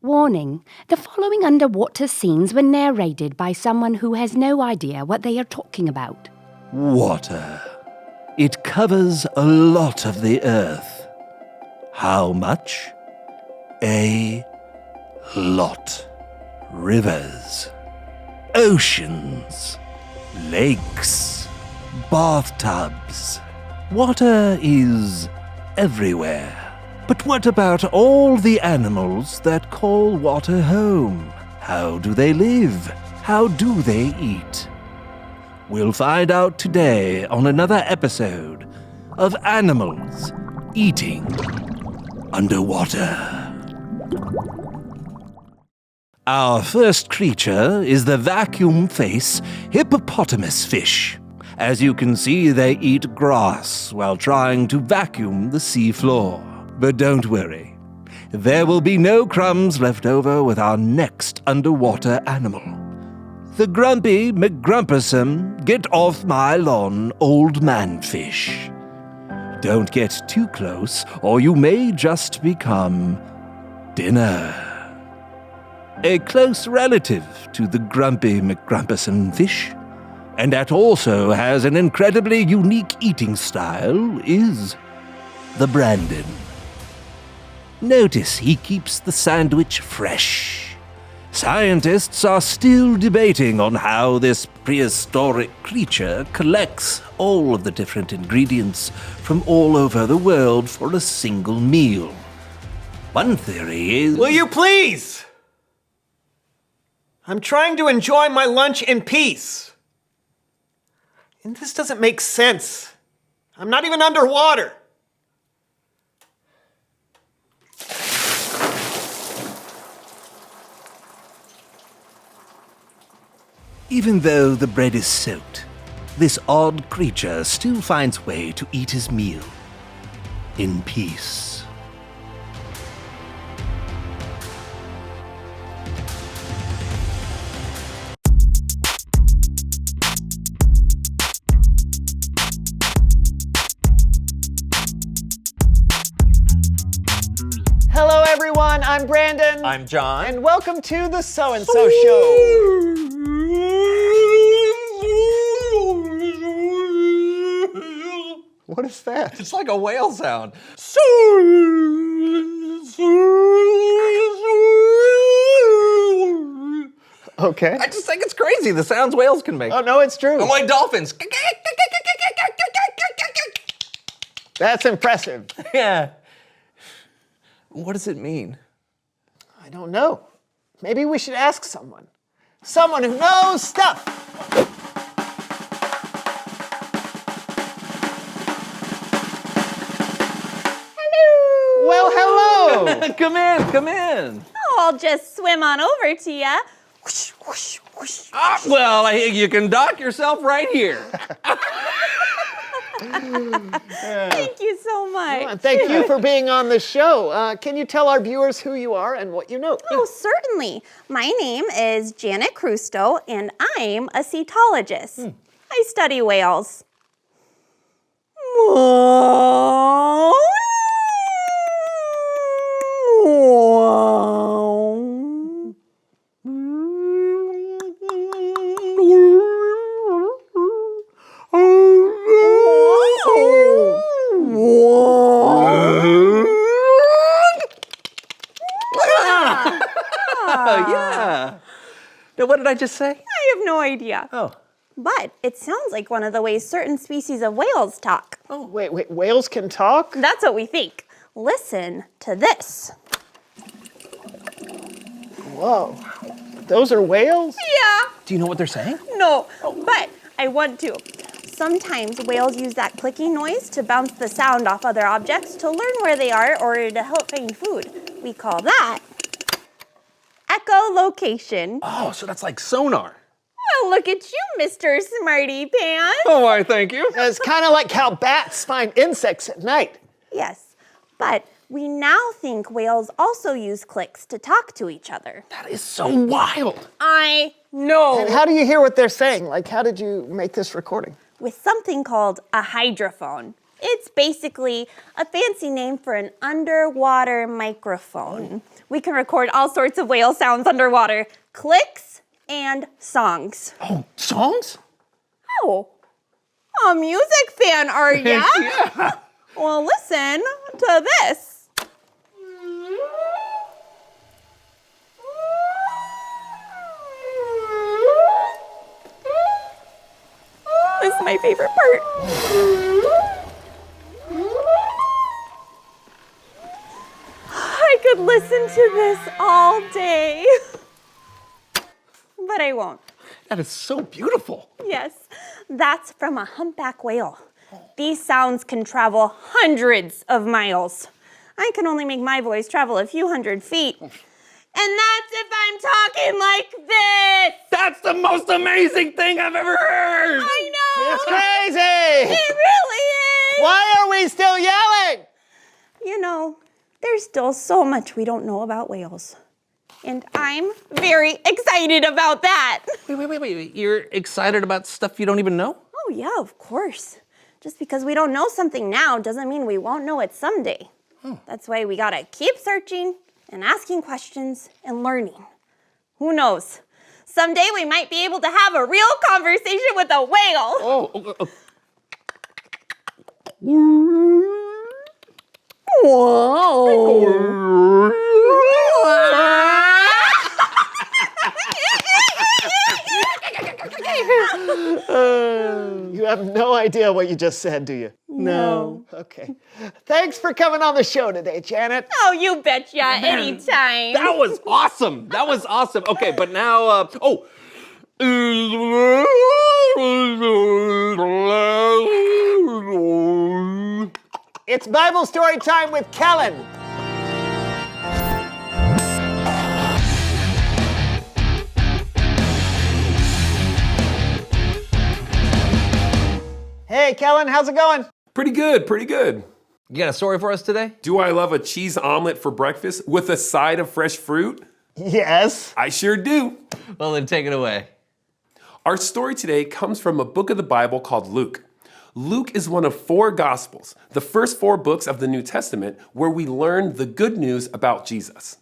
Warning, the following underwater scenes were narrated by someone who has no idea what they are talking about. Water. It covers a lot of the earth. How much? A lot. Rivers, oceans, lakes, bathtubs. Water is everywhere. But what about all the animals that call water home? How do they live? How do they eat? We'll find out today on another episode of Animals Eating Underwater. Our first creature is the vacuum face hippopotamus fish. As you can see, they eat grass while trying to vacuum the sea floor. But don't worry, there will be no crumbs left over with our next underwater animal. The grumpy McGrumpersome get off my lawn old man fish. Don't get too close or you may just become dinner. A close relative to the grumpy McGrumpersome fish, and that also has an incredibly unique eating style, is the Brandon. Notice he keeps the sandwich fresh. Scientists are still debating on how this prehistoric creature collects all of the different ingredients from all over the world for a single meal. One theory is... Will you please? I'm trying to enjoy my lunch in peace. And this doesn't make sense. I'm not even underwater. Even though the bread is soaked, this odd creature still finds way to eat his meal in peace. Hello everyone, I'm Brandon. I'm John. And welcome to the So-and-So Show. What is that? It's like a whale sound. Okay. I just think it's crazy, the sounds whales can make. Oh no, it's true. I'm like dolphins. That's impressive. Yeah. What does it mean? I don't know. Maybe we should ask someone. Someone who knows stuff. Hello. Well, hello. Come in. I'll just swim on over to ya. Whoosh, whoosh, whoosh. Well, you can dock yourself right here. Thank you so much. Thank you for being on the show. Can you tell our viewers who you are and what you know? Oh, certainly. My name is Janet Crusto, and I'm a cetologist. I study whales. Yeah. Now, what did I just say? I have no idea. Oh. But it sounds like one of the ways certain species of whales talk. Oh, wait, whales can talk? That's what we think. Listen to this. Whoa, those are whales? Yeah. Do you know what they're saying? No, but I want to. Sometimes whales use that clicking noise to bounce the sound off other objects to learn where they are or to help find food. We call that echolocation. Oh, so that's like sonar. Well, look at you, Mr. Smarty Pants. Oh, why, thank you. It's kind of like how bats find insects at night. Yes, but we now think whales also use clicks to talk to each other. That is so wild. I know. And how do you hear what they're saying? Like, how did you make this recording? With something called a hydrophone. It's basically a fancy name for an underwater microphone. We can record all sorts of whale sounds underwater, clicks and songs. Oh, songs? Oh, a music fan, are ya? Yeah. Well, listen to this. This is my favorite part. I could listen to this all day, but I won't. That is so beautiful. Yes, that's from a humpback whale. These sounds can travel hundreds of miles. I can only make my voice travel a few hundred feet. And that's if I'm talking like this. That's the most amazing thing I've ever heard. I know. It's crazy! It really is. Why are we still yelling? You know, there's still so much we don't know about whales. And I'm very excited about that. Wait. You're excited about stuff you don't even know? Oh, yeah, of course. Just because we don't know something now doesn't mean we won't know it someday. That's why we gotta keep searching and asking questions and learning. Who knows? Someday we might be able to have a real conversation with a whale. Whoa. You have no idea what you just said, do you? No. Okay. Thanks for coming on the show today, Janet. Oh, you betcha, anytime. That was awesome. Okay, but now, It's Bible story time with Kellen. Hey, Kellen, how's it going? Pretty good. You got a story for us today? Do I love a cheese omelet for breakfast with a side of fresh fruit? Yes. I sure do. Well, then take it away. Our story today comes from a book of the Bible called Luke. Luke is one of 4 Gospels, the first 4 books of the New Testament, where we learn the good news about Jesus.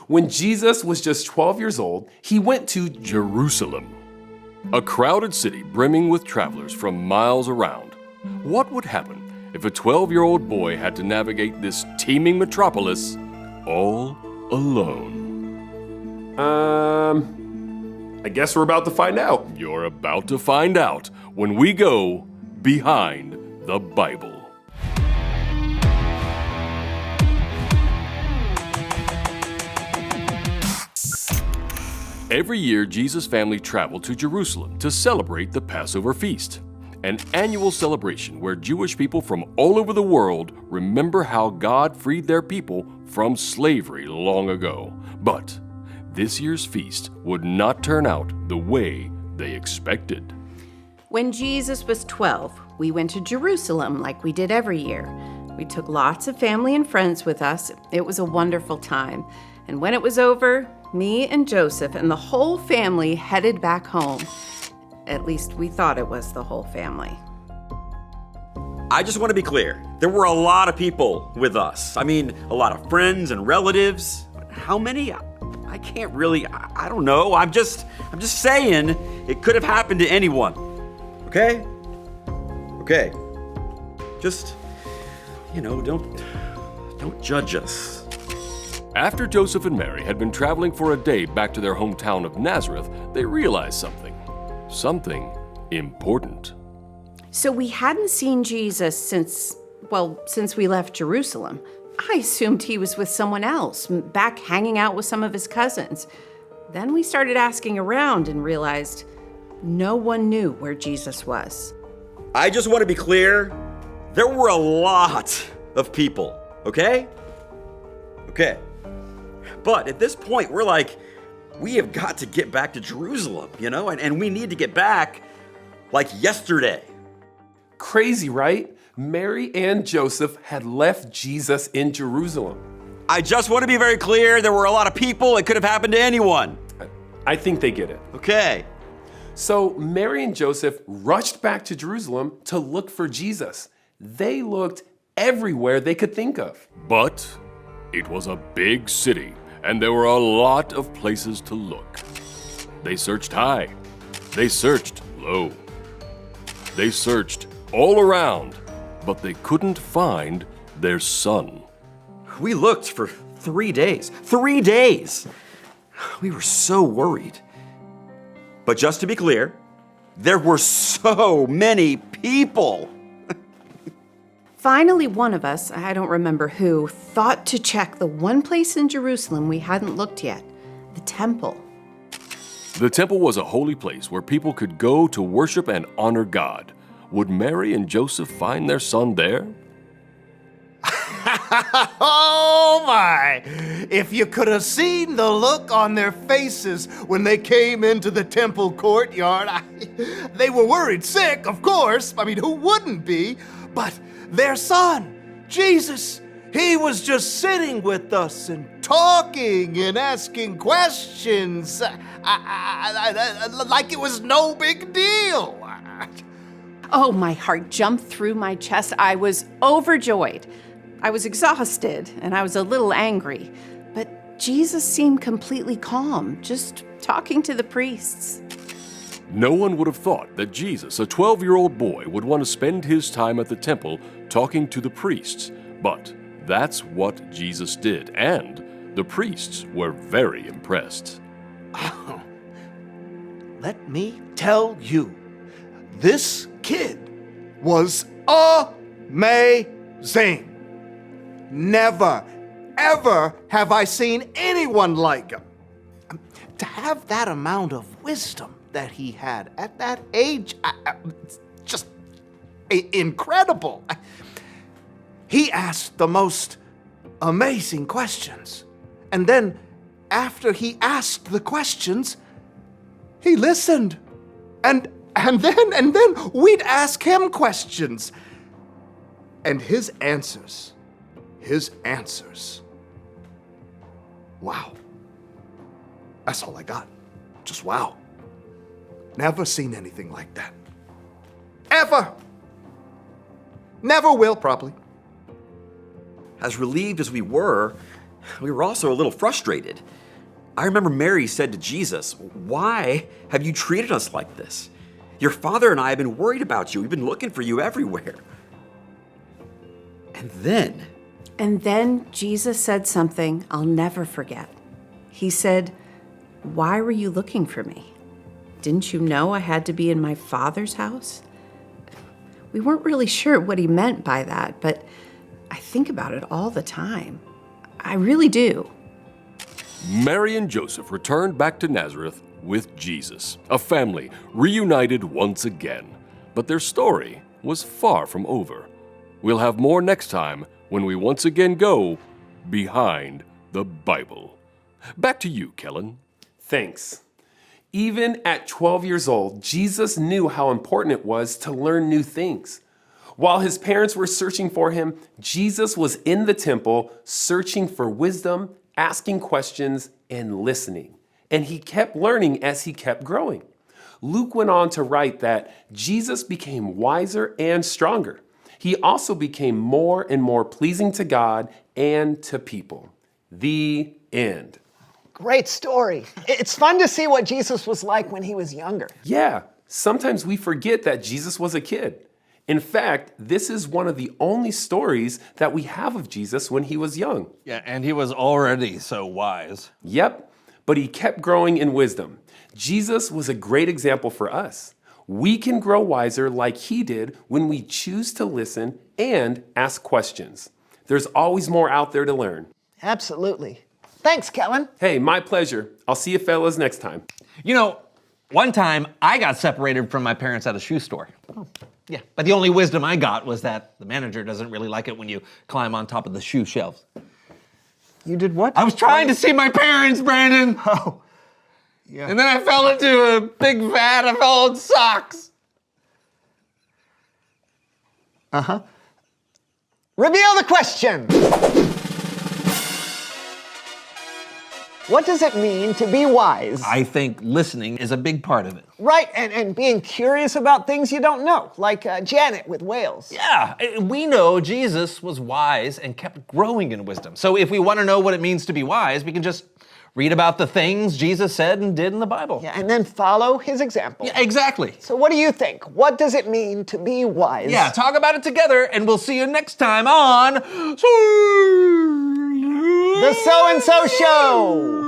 When Jesus was just 12 years old, he went to Jerusalem, a crowded city brimming with travelers from miles around. What would happen if a 12-year-old boy had to navigate this teeming metropolis all alone? I guess we're about to find out. You're about to find out when we go behind the Bible. Every year, Jesus' family traveled to Jerusalem to celebrate the Passover feast, an annual celebration where Jewish people from all over the world remember how God freed their people from slavery long ago. But this year's feast would not turn out the way they expected. When Jesus was 12, we went to Jerusalem like we did every year. We took lots of family and friends with us. It was a wonderful time. And when it was over, me and Joseph and the whole family headed back home. At least we thought it was the whole family. I just want to be clear. There were a lot of people with us. I mean, a lot of friends and relatives. How many? I can't really, I don't know. I'm just saying it could have happened to anyone. Okay? Okay. Just, don't judge us. After Joseph and Mary had been traveling for a day back to their hometown of Nazareth, they realized something important. So we hadn't seen Jesus since we left Jerusalem. I assumed he was with someone else, back hanging out with some of his cousins. Then we started asking around and realized no one knew where Jesus was. I just want to be clear. There were a lot of people, okay? Okay. But at this point, we're like, we have got to get back to Jerusalem, and we need to get back like yesterday. Crazy, right? Mary and Joseph had left Jesus in Jerusalem. I just want to be very clear. There were a lot of people. It could have happened to anyone. I think they get it. Okay. So Mary and Joseph rushed back to Jerusalem to look for Jesus. They looked everywhere they could think of. But it was a big city, and there were a lot of places to look. They searched high. They searched low. They searched all around, but they couldn't find their son. We looked for 3 days. 3 days! We were so worried. But just to be clear, there were so many people. Finally, one of us, I don't remember who, thought to check the one place in Jerusalem we hadn't looked yet, the temple. The temple was a holy place where people could go to worship and honor God. Would Mary and Joseph find their son there? Oh my! If you could have seen the look on their faces when they came into the temple courtyard. They were worried sick, of course. I mean, who wouldn't be? But their son, Jesus, he was just sitting with us and talking and asking questions like it was no big deal. Oh, my heart jumped through my chest. I was overjoyed. I was exhausted and I was a little angry. But Jesus seemed completely calm, just talking to the priests. No one would have thought that Jesus, a 12-year-old boy, would want to spend his time at the temple talking to the priests. But that's what Jesus did, and the priests were very impressed. Let me tell you, this kid was amazing. Never, ever have I seen anyone like him. To have that amount of wisdom that he had at that age, it's just incredible. He asked the most amazing questions. And then, after he asked the questions, he listened. And then we'd ask him questions. And his answers. Wow. That's all I got. Just wow. Never seen anything like that. Ever. Never will, probably. As relieved as we were also a little frustrated. I remember Mary said to Jesus, "Why have you treated us like this? Your father and I have been worried about you. We've been looking for you everywhere." And then Jesus said something I'll never forget. He said, "Why were you looking for me? Didn't you know I had to be in my Father's house?" We weren't really sure what he meant by that, but I think about it all the time. I really do. Mary and Joseph returned back to Nazareth with Jesus, a family reunited once again. But their story was far from over. We'll have more next time when we once again go behind the Bible. Back to you, Kellen. Thanks. Even at 12 years old, Jesus knew how important it was to learn new things. While his parents were searching for him, Jesus was in the temple searching for wisdom, asking questions, and listening. And he kept learning as he kept growing. Luke went on to write that Jesus became wiser and stronger. He also became more and more pleasing to God and to people. The end. Great story. It's fun to see what Jesus was like when he was younger. Yeah, sometimes we forget that Jesus was a kid. In fact, this is one of the only stories that we have of Jesus when he was young. Yeah, and he was already so wise. Yep, but he kept growing in wisdom. Jesus was a great example for us. We can grow wiser like he did when we choose to listen and ask questions. There's always more out there to learn. Absolutely. Thanks, Kellen. Hey, my pleasure. I'll see you fellas next time. You know, one time I got separated from my parents at a shoe store. Yeah, but the only wisdom I got was that the manager doesn't really like it when you climb on top of the shoe shelves. You did what? I was trying to see my parents, Brandon. Oh, yeah. And then I fell into a big vat of old socks. Reveal the question. What does it mean to be wise? I think listening is a big part of it. Right, and being curious about things you don't know, like Janet with whales. Yeah, we know Jesus was wise and kept growing in wisdom. So if we want to know what it means to be wise, we can just read about the things Jesus said and did in the Bible. Yeah, and then follow his example. Yeah, exactly. So what do you think? What does it mean to be wise? Yeah, talk about it together, and we'll see you next time on The So-and-So Show!